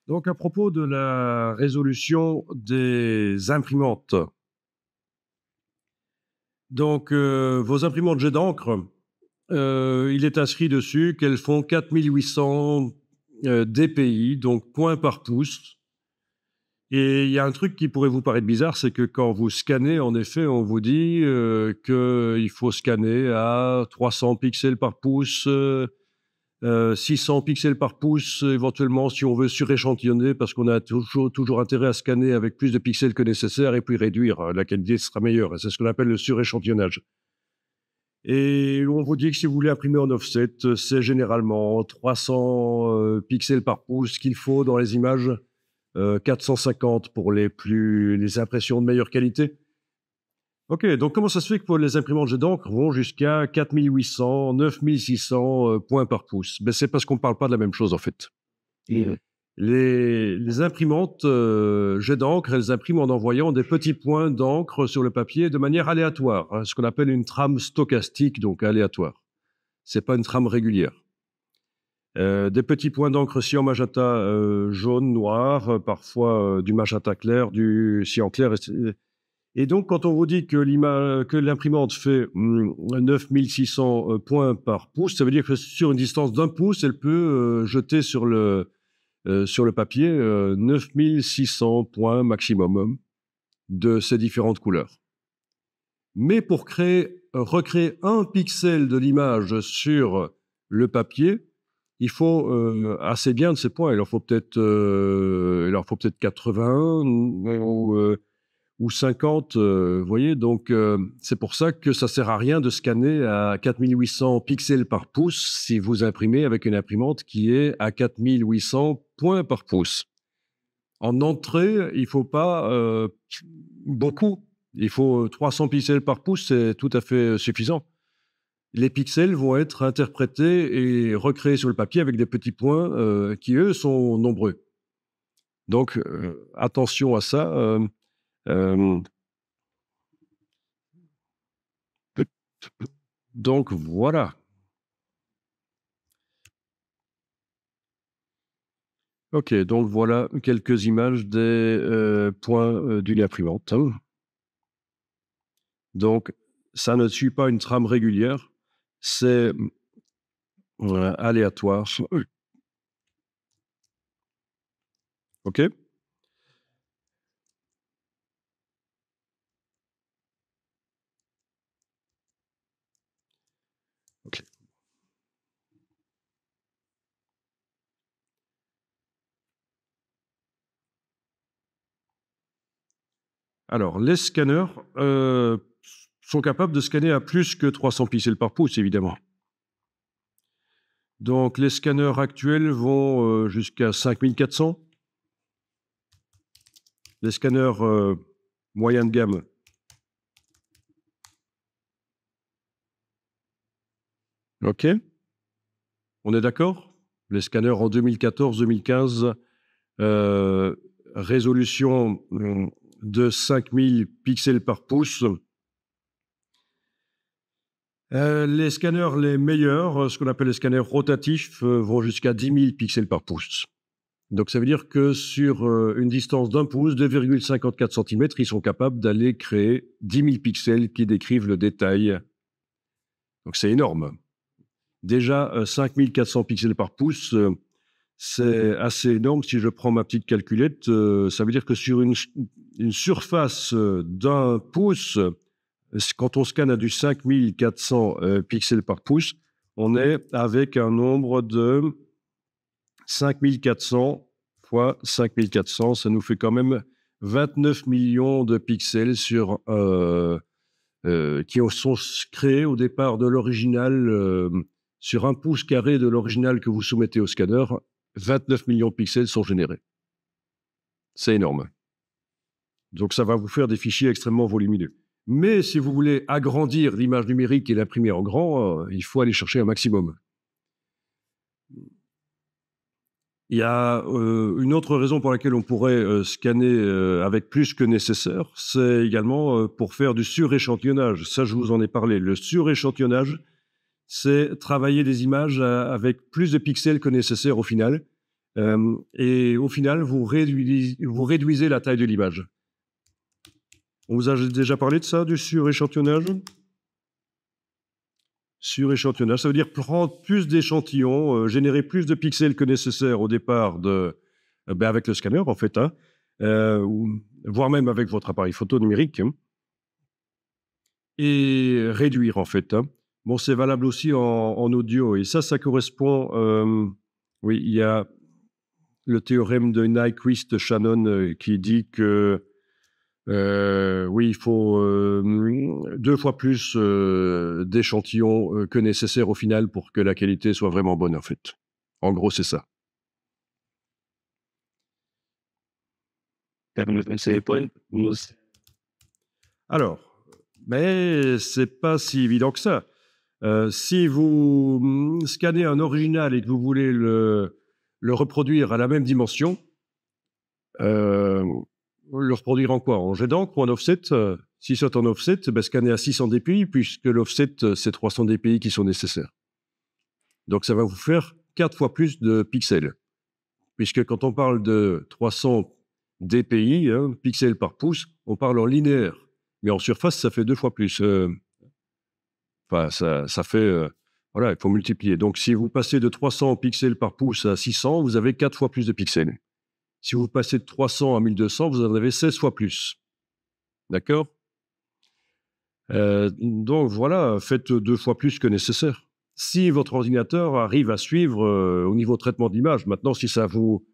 Donc, à propos de la résolution des imprimantes. Donc, vos imprimantes jet d'encre, il est inscrit dessus qu'elles font 4800 dpi, donc points par pouce. Et il y a un truc qui pourrait vous paraître bizarre, c'est que quand vous scannez, en effet, on vous dit qu'il faut scanner à 300 pixels par pouce, 600 pixels par pouce, éventuellement, si on veut suréchantillonner, parce qu'on a toujours intérêt à scanner avec plus de pixels que nécessaire et puis réduire, la qualité sera meilleure. Et c'est ce qu'on appelle le suréchantillonnage. Et on vous dit que si vous voulez imprimer en offset, c'est généralement 300 pixels par pouce qu'il faut dans les images, 450 pour les impressions de meilleure qualité. Ok, donc comment ça se fait que les imprimantes jet d'encre vont jusqu'à 4800, 9600 points par pouce? Ben, c'est parce qu'on ne parle pas de la même chose en fait. Les imprimantes jet d'encre, elles impriment en envoyant des petits points d'encre sur le papier de manière aléatoire, hein, ce qu'on appelle une trame stochastique, donc aléatoire. Ce n'est pas une trame régulière. Des petits points d'encre cyan magenta jaune, noir, parfois du magenta clair, du cyan clair. Et donc, quand on vous dit que l'imprimante fait 9600 points par pouce, ça veut dire que sur une distance d'1 pouce, elle peut jeter sur le papier 9600 points maximum de ces différentes couleurs. Mais pour recréer un pixel de l'image sur le papier, il faut assez bien de ces points. Il en faut peut-être 81 ou 50, vous voyez. Donc, c'est pour ça que ça ne sert à rien de scanner à 4800 pixels par pouce si vous imprimez avec une imprimante qui est à 4800 points par pouce. En entrée, il ne faut pas beaucoup. Il faut 300 pixels par pouce, c'est tout à fait suffisant. Les pixels vont être interprétés et recréés sur le papier avec des petits points qui, eux, sont nombreux. Donc, attention à ça. Donc, voilà. Ok, donc voilà quelques images des points d'une imprimante. Donc, ça ne suit pas une trame régulière, c'est aléatoire. Ok? Ok. Alors, les scanners sont capables de scanner à plus que 300 pixels par pouce, évidemment. Donc, les scanners actuels vont jusqu'à 5400. Les scanners moyen de gamme. OK? On est d'accord? Les scanners en 2014-2015, résolution de 5000 pixels par pouce. Les scanners les meilleurs, ce qu'on appelle les scanners rotatifs, vont jusqu'à 10 000 pixels par pouce. Donc ça veut dire que sur une distance d'1 pouce, 2,54 cm, ils sont capables d'aller créer 10 000 pixels qui décrivent le détail. Donc c'est énorme. Déjà, 5400 pixels par pouce, c'est assez énorme. Si je prends ma petite calculette, ça veut dire que sur une surface d'1 pouce, quand on scanne à du 5400 pixels par pouce, on est avec un nombre de 5400 fois 5400, ça nous fait quand même 29 millions de pixels qui sont créés au départ de l'original, sur 1 pouce carré de l'original que vous soumettez au scanner, 29 millions de pixels sont générés. C'est énorme. Donc ça va vous faire des fichiers extrêmement volumineux. Mais si vous voulez agrandir l'image numérique et l'imprimer en grand, il faut aller chercher un maximum. Il y a une autre raison pour laquelle on pourrait scanner avec plus que nécessaire, c'est également pour faire du suréchantillonnage. Ça, je vous en ai parlé. Le suréchantillonnage, c'est travailler des images avec plus de pixels que nécessaire au final. Et au final, vous réduisez la taille de l'image. On vous a déjà parlé de ça, du suréchantillonnage? Suréchantillonnage, ça veut dire prendre plus d'échantillons, générer plus de pixels que nécessaire au départ avec le scanner, en fait, hein, voire même avec votre appareil photo numérique, hein, et réduire, en fait. Hein. Bon, c'est valable aussi en audio, et ça correspond. Oui, il y a le théorème de Nyquist-Shannon qui dit que oui, il faut 2 fois plus d'échantillons que nécessaire au final pour que la qualité soit vraiment bonne, en fait. En gros, c'est ça. Alors, mais c'est pas si évident que ça. Si vous scannez un original et que vous voulez le reproduire à la même dimension, le reproduire en quoi? En jet d'encre ou en offset? Si c'est en offset, scanner à 600 dpi, puisque l'offset, c'est 300 dpi qui sont nécessaires. Donc ça va vous faire 4 fois plus de pixels. Puisque quand on parle de 300 dpi, hein, pixels par pouce, on parle en linéaire. Mais en surface, ça fait 2 fois plus. Enfin, ça fait... voilà, il faut multiplier. Donc si vous passez de 300 pixels par pouce à 600, vous avez 4 fois plus de pixels. Si vous passez de 300 à 1200, vous en avez 16 fois plus. D'accord? Donc voilà, faites 2 fois plus que nécessaire. Si votre ordinateur arrive à suivre au niveau traitement d'image, maintenant, si ça vous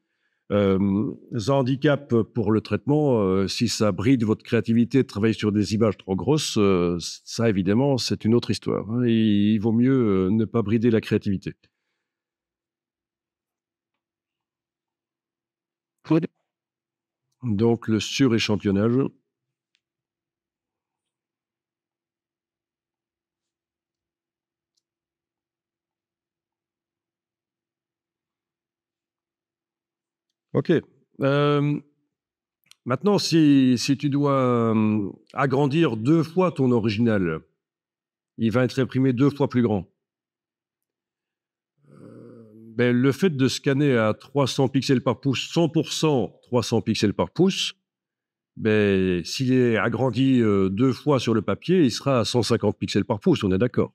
handicape pour le traitement, si ça bride votre créativité de travailler sur des images trop grosses, ça évidemment, c'est une autre histoire. Hein. Il vaut mieux ne pas brider la créativité. Donc le suréchantillonnage. OK. Maintenant, si tu dois agrandir 2 fois ton original, il va être imprimé 2 fois plus grand. Le fait de scanner à 300 pixels par pouce, 100% 300 pixels par pouce, s'il est agrandi 2 fois sur le papier, il sera à 150 pixels par pouce, on est d'accord.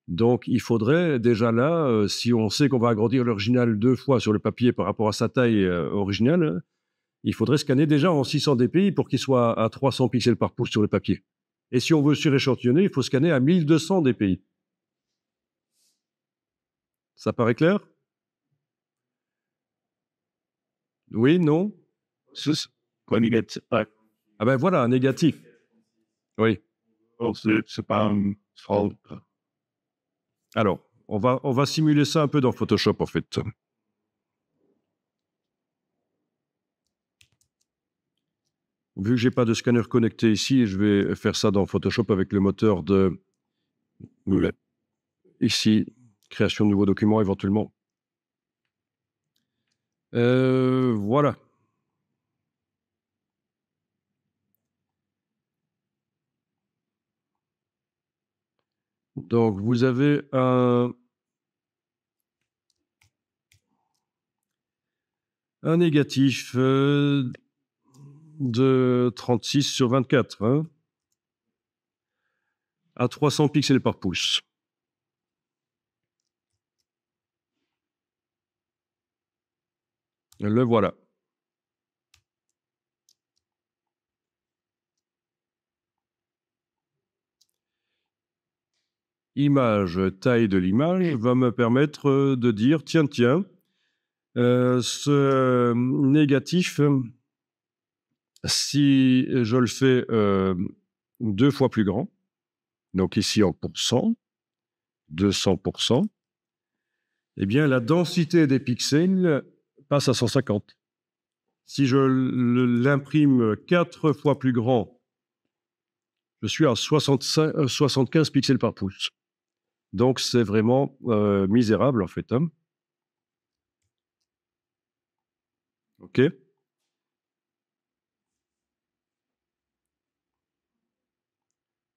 Donc il faudrait déjà là, si on sait qu'on va agrandir l'original 2 fois sur le papier par rapport à sa taille originale, il faudrait scanner déjà en 600 dpi pour qu'il soit à 300 pixels par pouce sur le papier. Et si on veut suréchantillonner, il faut scanner à 1200 dpi. Ça paraît clair? Oui, non? Ah ben voilà, un négatif. Oui. Alors, on va simuler ça un peu dans Photoshop, en fait. Vu que j'ai pas de scanner connecté ici, je vais faire ça dans Photoshop avec le moteur de... Ici, création de nouveaux documents éventuellement. Voilà. Donc, vous avez un négatif de 36 sur 24, hein, à 300 pixels par pouce. Le voilà. Image, taille de l'image va me permettre de dire, tiens, ce négatif, si je le fais 2 fois plus grand, donc ici en pourcent, 200%, eh bien la densité des pixels passe à 150. Si je l'imprime 4 fois plus grand, je suis à 75 pixels par pouce. Donc c'est vraiment misérable en fait. Hein. OK.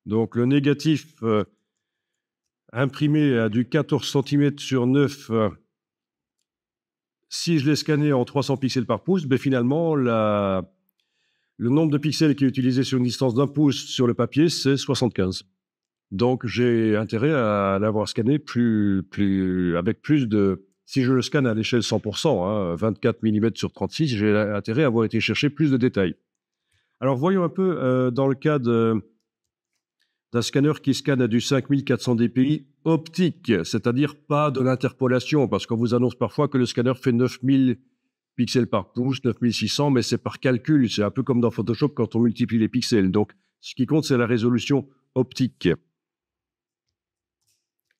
Donc le négatif imprimé à du 14 cm sur 9, si je l'ai scanné en 300 pixels par pouce, ben finalement, le nombre de pixels qui est utilisé sur une distance d'un pouce sur le papier, c'est 75. Donc, j'ai intérêt à l'avoir scanné avec plus de... Si je le scanne à l'échelle 100%, hein, 24 mm sur 36, j'ai intérêt à avoir été chercher plus de détails. Alors, voyons un peu dans le cas d'un scanner qui scanne à du 5400 dpi optique, c'est-à-dire pas de l'interpolation, parce qu'on vous annonce parfois que le scanner fait 9000 pixels par pouce, 9600, mais c'est par calcul. C'est un peu comme dans Photoshop quand on multiplie les pixels. Donc, ce qui compte, c'est la résolution optique.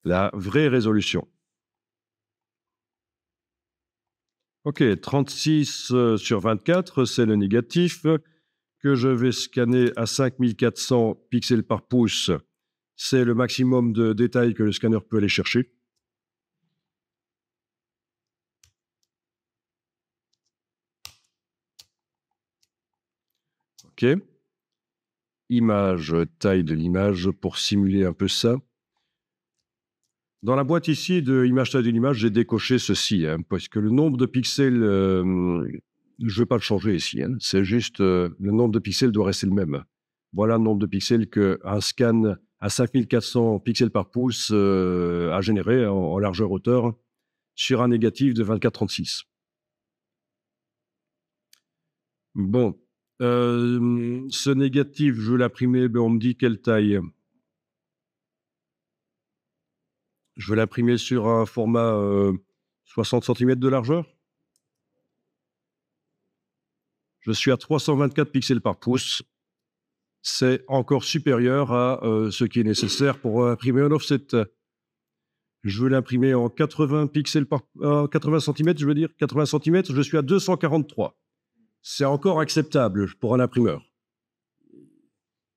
La vraie résolution. OK, 36 sur 24, c'est le négatif que je vais scanner à 5400 pixels par pouce. C'est le maximum de détails que le scanner peut aller chercher. OK. Image, taille de l'image pour simuler un peu ça. Dans la boîte ici de image taille de l'image, j'ai décoché ceci, hein, parce que le nombre de pixels, je ne vais pas le changer ici. Hein, c'est juste le nombre de pixels doit rester le même. Voilà le nombre de pixels qu'un scan à 5400 pixels par pouce a généré en largeur-hauteur sur un négatif de 24-36. Bon, ce négatif, je vais l'imprimer, ben on me dit quelle taille. Je vais l'imprimer sur un format 60 cm de largeur. Je suis à 324 pixels par pouce. C'est encore supérieur à ce qui est nécessaire pour imprimer un offset. Je veux l'imprimer en 80 pixels 80 cm, je veux dire 80 cm, je suis à 243. C'est encore acceptable pour un imprimeur.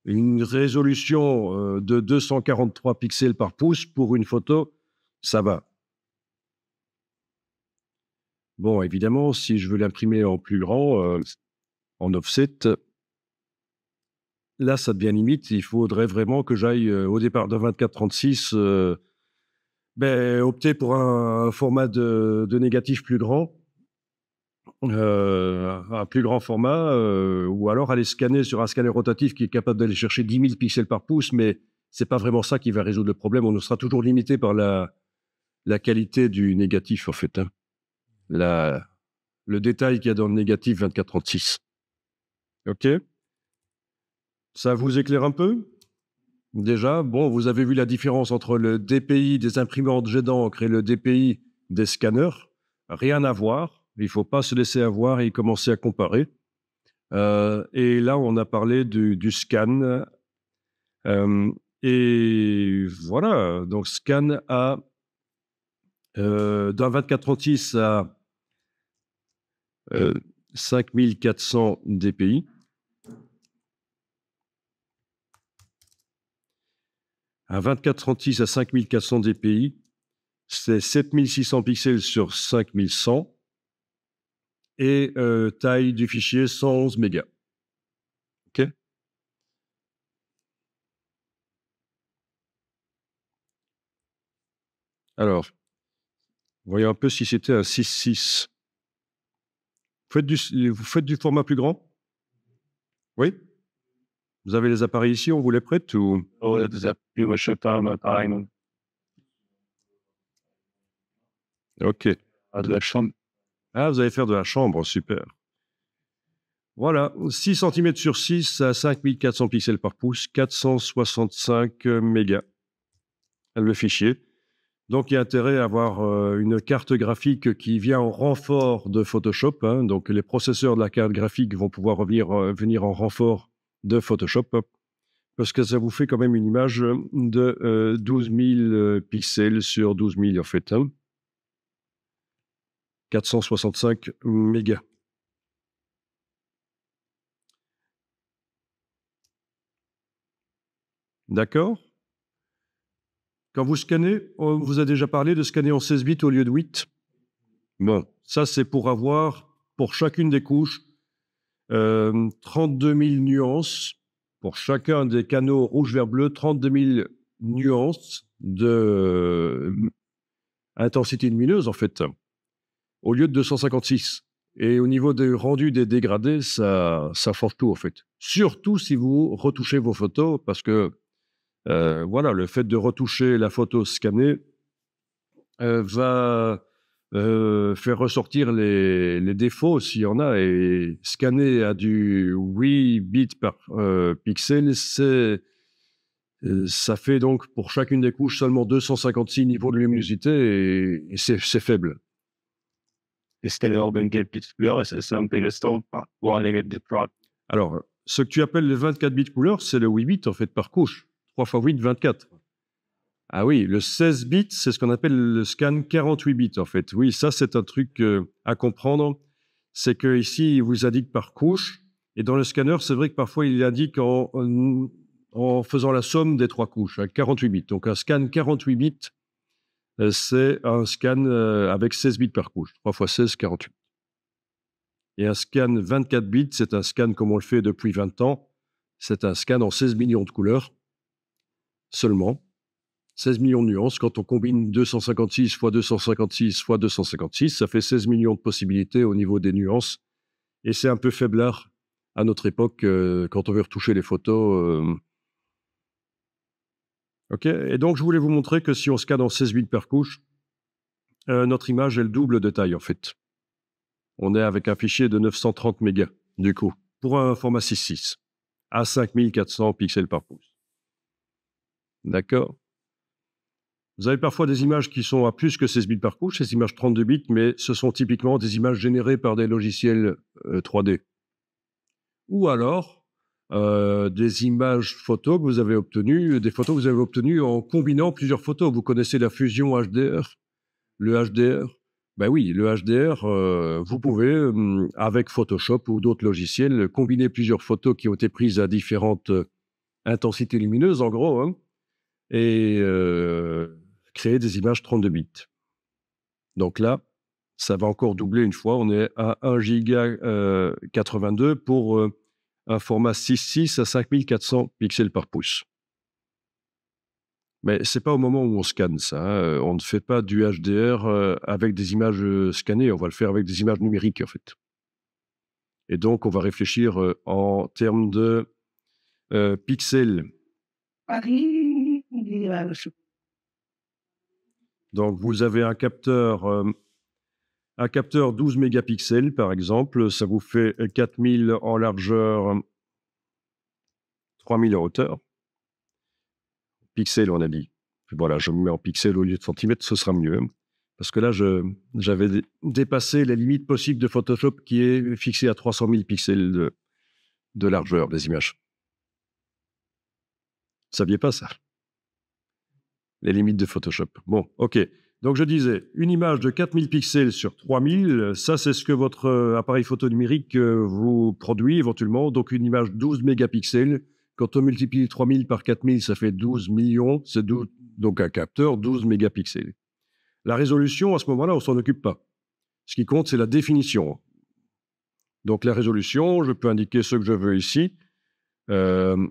Une résolution de 243 pixels par pouce pour une photo, ça va. Bon, évidemment, si je veux l'imprimer en plus grand, en offset, là, ça devient limite. Il faudrait vraiment que j'aille au départ de 24-36, opter pour un format de négatif plus grand, un plus grand format, ou alors aller scanner sur un scanner rotatif qui est capable d'aller chercher 10 000 pixels par pouce, mais c'est pas vraiment ça qui va résoudre le problème. On sera toujours limité par la qualité du négatif, en fait. Hein. Le détail qu'il y a dans le négatif 24-36. OK? Ça vous éclaire un peu? Déjà, bon, vous avez vu la différence entre le DPI des imprimantes jet d'encre et le DPI des scanners. Rien à voir. Il ne faut pas se laisser avoir et commencer à comparer. Et là, on a parlé du scan. Et voilà, donc scan à d'un 24-36 à 5400 dpi. Un 24-36 à 5400 dpi, c'est 7600 pixels sur 5100 et taille du fichier 111 mégas. OK? Alors, voyons un peu si c'était un 6.6. Vous faites du format plus grand? Oui? Vous avez les appareils ici, on vous les prête ou... OK. De la chambre. Ah, vous allez faire de la chambre, super. Voilà, 6 cm sur 6 à 5400 pixels par pouce, 465 mégas, le fichier. Donc, il y a intérêt à avoir une carte graphique qui vient en renfort de Photoshop. Hein. Donc, les processeurs de la carte graphique vont pouvoir venir en renfort de Photoshop parce que ça vous fait quand même une image de 12 000 pixels sur 12 000 en fait. Hein. 465 mégas. D'accord? Quand vous scannez, on vous a déjà parlé de scanner en 16 bits au lieu de 8. Bon, ça c'est pour avoir, pour chacune des couches, 32 000 nuances. Pour chacun des canaux rouge, vert, bleu, 32 000 nuances de intensité lumineuse, en fait. au lieu de 256. Et au niveau du rendu des dégradés, ça forge tout, en fait. Surtout si vous retouchez vos photos, parce que, voilà, le fait de retoucher la photo scannée va faire ressortir les défauts, s'il y en a. Et scanner à du 8 bits par pixel, ça fait donc pour chacune des couches seulement 256 niveaux de luminosité et c'est faible. Alors, ce que tu appelles les 24 bits couleurs, c'est le 8 bits en fait par couche. 3 x 8, 24. Ah oui, le 16 bits, c'est ce qu'on appelle le scan 48 bits en fait. Oui, ça c'est un truc à comprendre. C'est qu'ici, il vous indique par couche. Et dans le scanner, c'est vrai que parfois, il indique en faisant la somme des 3 couches, à 48 bits. Donc un scan 48 bits, c'est un scan avec 16 bits par couche. 3 x 16, 48. Et un scan 24 bits, c'est un scan comme on le fait depuis 20 ans. C'est un scan en 16 millions de couleurs seulement. 16 millions de nuances. Quand on combine 256 x 256 x 256, ça fait 16 millions de possibilités au niveau des nuances. Et c'est un peu faiblard à notre époque quand on veut retoucher les photos. OK. Et donc, je voulais vous montrer que si on scanne en 16 bits par couche, notre image est le double de taille, en fait. On est avec un fichier de 930 mégas, du coup, pour un format 6.6, à 5400 pixels par pouce. D'accord? Vous avez parfois des images qui sont à plus que 16 bits par couche, ces images 32 bits, mais ce sont typiquement des images générées par des logiciels 3D. Ou alors, des images photos que vous avez obtenues, des photos que vous avez obtenues en combinant plusieurs photos. Vous connaissez la fusion HDR, le HDR? Ben oui, le HDR, vous pouvez, avec Photoshop ou d'autres logiciels, combiner plusieurs photos qui ont été prises à différentes intensités lumineuses, en gros, hein, et créer des images 32 bits. Donc là, ça va encore doubler une fois. On est à 1 giga 82 pour un format 6.6 à 5400 pixels par pouce. Mais c'est pas au moment où on scanne ça, hein. On ne fait pas du HDR avec des images scannées. On va le faire avec des images numériques, en fait. Et donc, on va réfléchir en termes de pixels. Donc, vous avez un capteur 12 mégapixels, par exemple. Ça vous fait 4000 en largeur, 3000 en hauteur. Pixels, on a dit. Voilà, je me mets en pixels au lieu de centimètres, ce sera mieux. Parce que là, j'avais dépassé la limite possible de Photoshop qui est fixée à 300 000 pixels de largeur des images. Vous saviez pas ça? Les limites de Photoshop. Bon, OK. Donc, je disais, une image de 4000 pixels sur 3000, ça, c'est ce que votre appareil photo numérique vous produit éventuellement. Donc, une image 12 mégapixels. Quand on multiplie 3000 par 4000, ça fait 12 millions. C'est donc un capteur 12 mégapixels. La résolution, à ce moment-là, on ne s'en occupe pas. Ce qui compte, c'est la définition. Donc, la résolution, je peux indiquer ce que je veux ici. 1,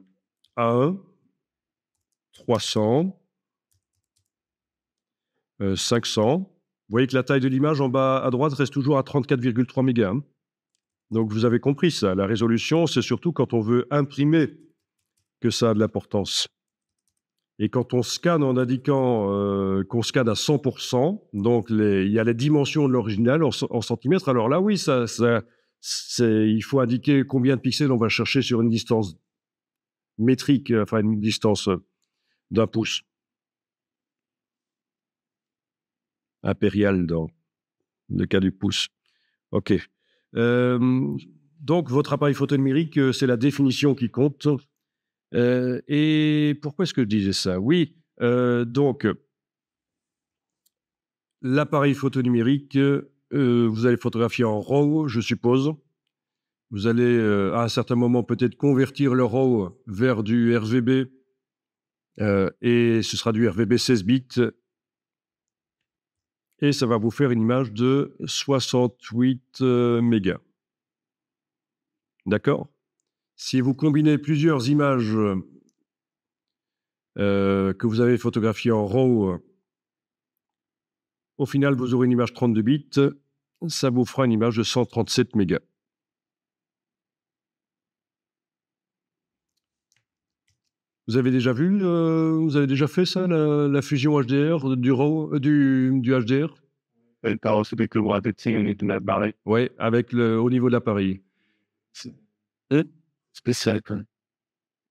300, 500. Vous voyez que la taille de l'image en bas à droite reste toujours à 34,3 mégas. Hein. Donc, vous avez compris ça. La résolution, c'est surtout quand on veut imprimer que ça a de l'importance. Et quand on scanne en indiquant qu'on scanne à 100%, donc il y a les dimensions de l'original en centimètres, alors là, oui, il faut indiquer combien de pixels on va chercher sur une distance métrique, enfin une distance d'1 pouce. Impérial dans le cas du pouce. OK. Donc, votre appareil photo numérique, c'est la définition qui compte. Et pourquoi est-ce que je disais ça? Oui, donc, l'appareil photo numérique, vous allez photographier en RAW, je suppose. Vous allez, à un certain moment, peut-être convertir le RAW vers du RGB, et ce sera du RGB 16 bits. Et ça va vous faire une image de 68 mégas. D'accord? Si vous combinez plusieurs images que vous avez photographiées en RAW, au final, vous aurez une image 32 bits. ça vous fera une image de 137 mégas. Vous avez déjà vous avez déjà fait ça, la fusion HDR du HDR? Oui, avec au niveau de l'appareil. Hein?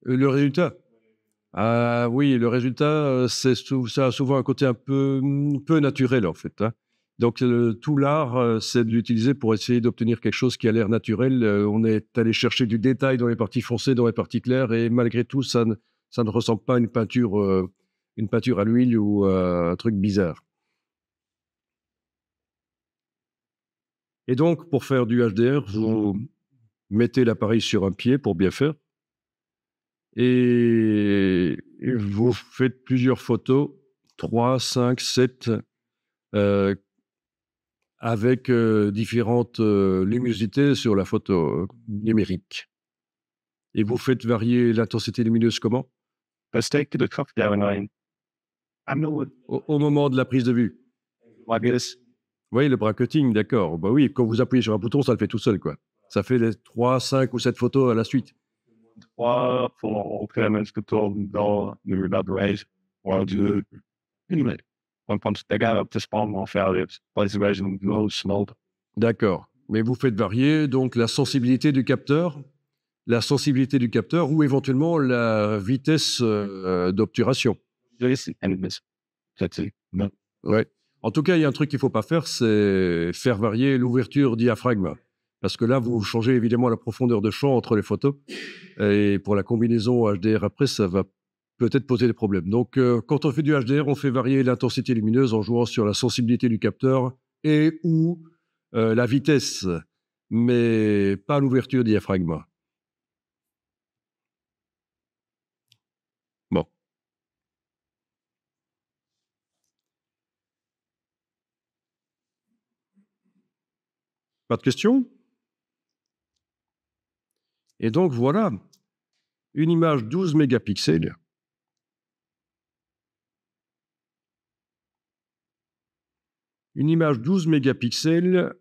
Le résultat? Ah oui, le résultat, ça a souvent un côté un peu naturel, en fait, hein. Donc tout l'art, c'est de l'utiliser pour essayer d'obtenir quelque chose qui a l'air naturel. On est allé chercher du détail dans les parties foncées, dans les parties claires et malgré tout, ça ne ressemble pas à une peinture à l'huile ou un truc bizarre. Et donc pour faire du HDR, vous mettez l'appareil sur un pied pour bien faire et vous faites plusieurs photos, 3, 5, 7, avec différentes luminosités sur la photo numérique. Et vous faites varier l'intensité lumineuse comment? Au moment de la prise de vue. Oui, le bracketing, d'accord. Bah oui, quand vous appuyez sur un bouton, ça le fait tout seul, quoi. Ça fait les 3, 5 ou 7 photos à la suite. D'accord. Mais vous faites varier donc la sensibilité du capteur ou éventuellement la vitesse d'obturation. Ouais. En tout cas, il y a un truc qu'il ne faut pas faire, c'est faire varier l'ouverture diaphragme. Parce que là, vous changez évidemment la profondeur de champ entre les photos. Et pour la combinaison HDR après, ça va peut-être poser des problèmes. Donc, quand on fait du HDR, on fait varier l'intensité lumineuse en jouant sur la sensibilité du capteur et ou la vitesse, mais pas l'ouverture diaphragme. Bon. Pas de questions? Et donc, voilà, une image 12 mégapixels. Une image 12 mégapixels,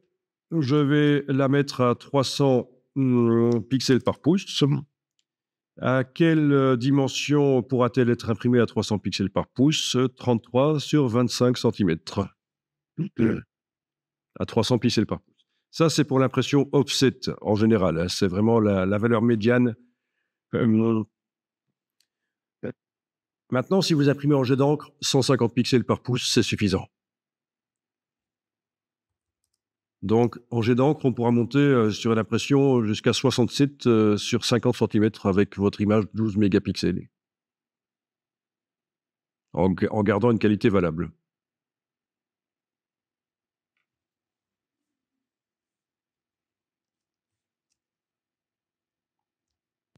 je vais la mettre à 300 pixels par pouce. À quelle dimension pourra-t-elle être imprimée à 300 pixels par pouce? 33 sur 25 cm. À 300 pixels par pouce. Ça, c'est pour l'impression offset en général, hein. C'est vraiment la valeur médiane. Maintenant, si vous imprimez en jet d'encre, 150 pixels par pouce, c'est suffisant. Donc, en jet d'encre, on pourra monter sur une impression jusqu'à 67 sur 50 cm avec votre image 12 mégapixels. En gardant une qualité valable.